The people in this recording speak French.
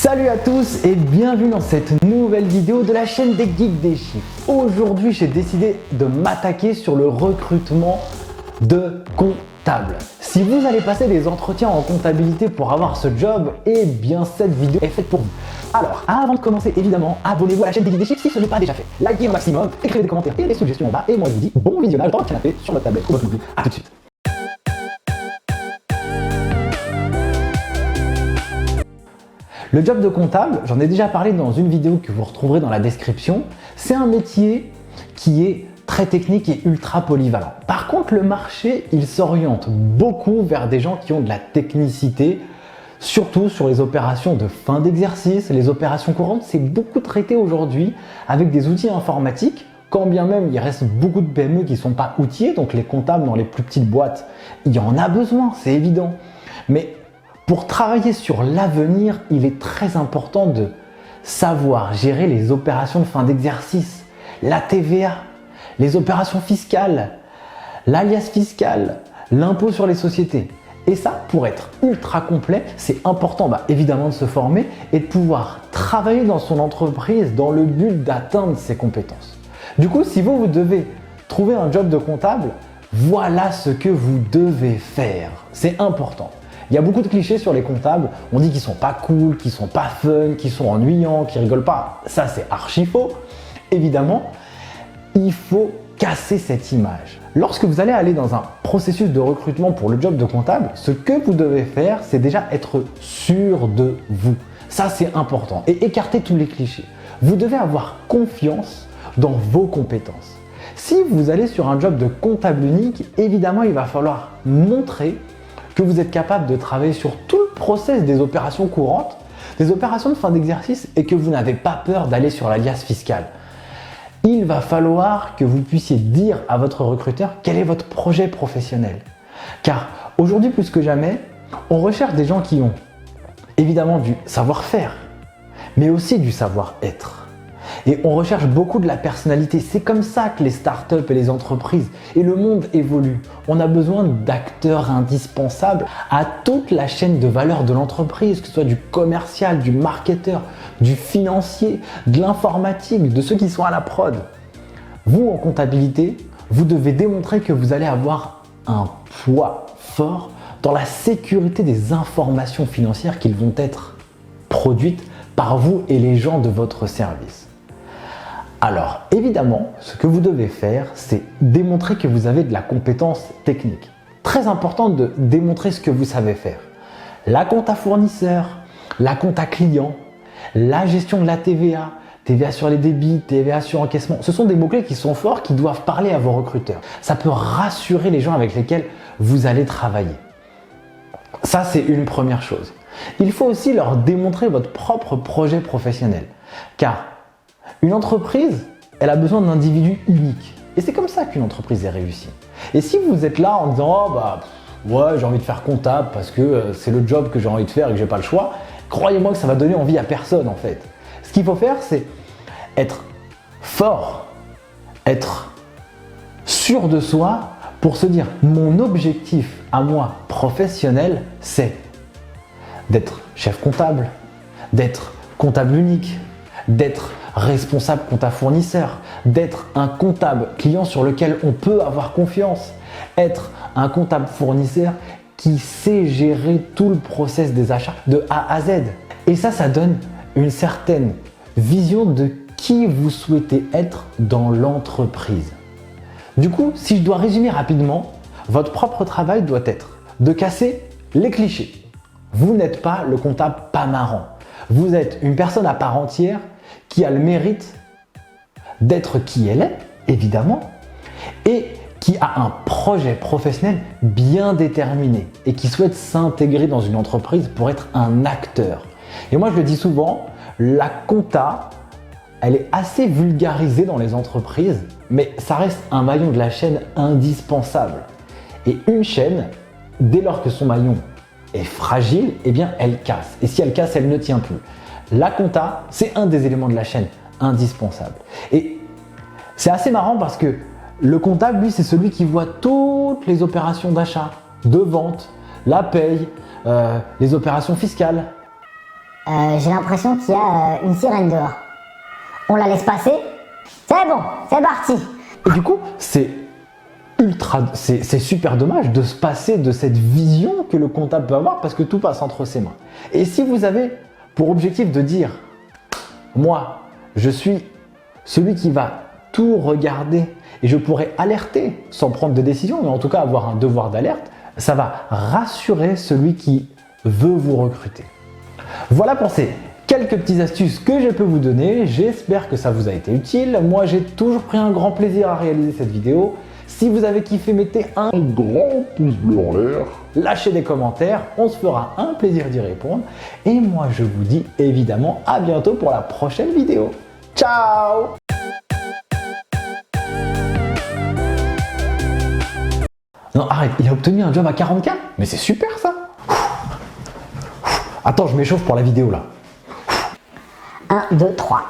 Salut à tous et bienvenue dans cette nouvelle vidéo de la chaîne des Geeks des Chiffres. Aujourd'hui, j'ai décidé de m'attaquer sur le recrutement de comptables. Si vous allez passer des entretiens en comptabilité pour avoir ce job, eh bien cette vidéo est faite pour vous. Alors, avant de commencer, évidemment, abonnez-vous à la chaîne des Geeks des Chiffres si ce n'est pas déjà fait. Likez au maximum, écrivez des commentaires et des suggestions en bas. Et moi, je vous dis bon visionnage dans le canapé, sur votre tablette ou votre notebook. A tout de suite. Le job de comptable, j'en ai déjà parlé dans une vidéo que vous retrouverez dans la description. C'est un métier qui est très technique et ultra polyvalent. Par contre, le marché, il s'oriente beaucoup vers des gens qui ont de la technicité, surtout sur les opérations de fin d'exercice, les opérations courantes. C'est beaucoup traité aujourd'hui avec des outils informatiques, quand bien même il reste beaucoup de PME qui ne sont pas outillés, donc les comptables dans les plus petites boîtes, il y en a besoin, c'est évident. Mais pour travailler sur l'avenir, il est très important de savoir gérer les opérations de fin d'exercice, la TVA, les opérations fiscales, l'alias fiscal, l'impôt sur les sociétés. Et ça, pour être ultra complet, c'est important évidemment de se former et de pouvoir travailler dans son entreprise dans le but d'atteindre ses compétences. Du coup, si vous devez trouver un job de comptable, voilà ce que vous devez faire. C'est important. Il y a beaucoup de clichés sur les comptables. On dit qu'ils sont pas cool, qu'ils sont pas fun, qu'ils sont ennuyants, qu'ils rigolent pas. Ça, c'est archi faux. Évidemment, il faut casser cette image. Lorsque vous allez aller dans un processus de recrutement pour le job de comptable, ce que vous devez faire, c'est déjà être sûr de vous. Ça, c'est important. Et écarter tous les clichés. Vous devez avoir confiance dans vos compétences. Si vous allez sur un job de comptable unique, évidemment, il va falloir montrer que vous êtes capable de travailler sur tout le process des opérations courantes, des opérations de fin d'exercice et que vous n'avez pas peur d'aller sur l'alias fiscal. Il va falloir que vous puissiez dire à votre recruteur quel est votre projet professionnel. Car aujourd'hui plus que jamais, on recherche des gens qui ont évidemment du savoir-faire, mais aussi du savoir-être. Et on recherche beaucoup de la personnalité. C'est comme ça que les startups et les entreprises et le monde évoluent. On a besoin d'acteurs indispensables à toute la chaîne de valeur de l'entreprise, que ce soit du commercial, du marketeur, du financier, de l'informatique, de ceux qui sont à la prod. Vous, en comptabilité, vous devez démontrer que vous allez avoir un poids fort dans la sécurité des informations financières qui vont être produites par vous et les gens de votre service. Alors, évidemment, ce que vous devez faire, c'est démontrer que vous avez de la compétence technique. Très important de démontrer ce que vous savez faire. La compta fournisseur, la compta client, la gestion de la TVA, TVA sur les débits, TVA sur encaissement. Ce sont des mots-clés qui sont forts, qui doivent parler à vos recruteurs. Ça peut rassurer les gens avec lesquels vous allez travailler. Ça, c'est une première chose. Il faut aussi leur démontrer votre propre projet professionnel. Car une entreprise, elle a besoin d'individus uniques. Et c'est comme ça qu'une entreprise est réussie. Et si vous êtes là en disant « ouais, j'ai envie de faire comptable parce que c'est le job que j'ai envie de faire et que j'ai pas le choix », croyez-moi que ça va donner envie à personne en fait. Ce qu'il faut faire, c'est être fort, être sûr de soi pour se dire « mon objectif à moi professionnel, c'est d'être chef comptable, d'être comptable unique, d'être responsable compta fournisseur, d'être un comptable client sur lequel on peut avoir confiance, être un comptable fournisseur qui sait gérer tout le process des achats de A à Z. » Et ça donne une certaine vision de qui vous souhaitez être dans l'entreprise. Du coup, si je dois résumer rapidement, votre propre travail doit être de casser les clichés. Vous n'êtes pas le comptable pas marrant. Vous êtes une personne à part entière qui a le mérite d'être qui elle est, évidemment, et qui a un projet professionnel bien déterminé et qui souhaite s'intégrer dans une entreprise pour être un acteur. Et moi, je le dis souvent, la compta, elle est assez vulgarisée dans les entreprises, mais ça reste un maillon de la chaîne indispensable. Et une chaîne, dès lors que son maillon est fragile, eh bien, elle casse. Et si elle casse, elle ne tient plus. La compta, c'est un des éléments de la chaîne indispensable. Et c'est assez marrant parce que le comptable, lui, c'est celui qui voit toutes les opérations d'achat, de vente, la paye, les opérations fiscales. J'ai l'impression qu'il y a une sirène dehors. On la laisse passer? C'est bon, c'est parti. Et du coup, c'est super dommage de se passer de cette vision que le comptable peut avoir parce que tout passe entre ses mains. Et si vous avez pour objectif de dire, moi, je suis celui qui va tout regarder et je pourrais alerter sans prendre de décision, mais en tout cas avoir un devoir d'alerte, ça va rassurer celui qui veut vous recruter. Voilà pour ces quelques petites astuces que je peux vous donner. J'espère que ça vous a été utile. Moi, j'ai toujours pris un grand plaisir à réaliser cette vidéo. Si vous avez kiffé, mettez un grand pouce bleu en l'air. Lâchez des commentaires, on se fera un plaisir d'y répondre. Et moi, je vous dis évidemment à bientôt pour la prochaine vidéo. Ciao! Non, arrête, il a obtenu un job à 40K? Mais c'est super ça! Attends, je m'échauffe pour la vidéo là. 1, 2, 3.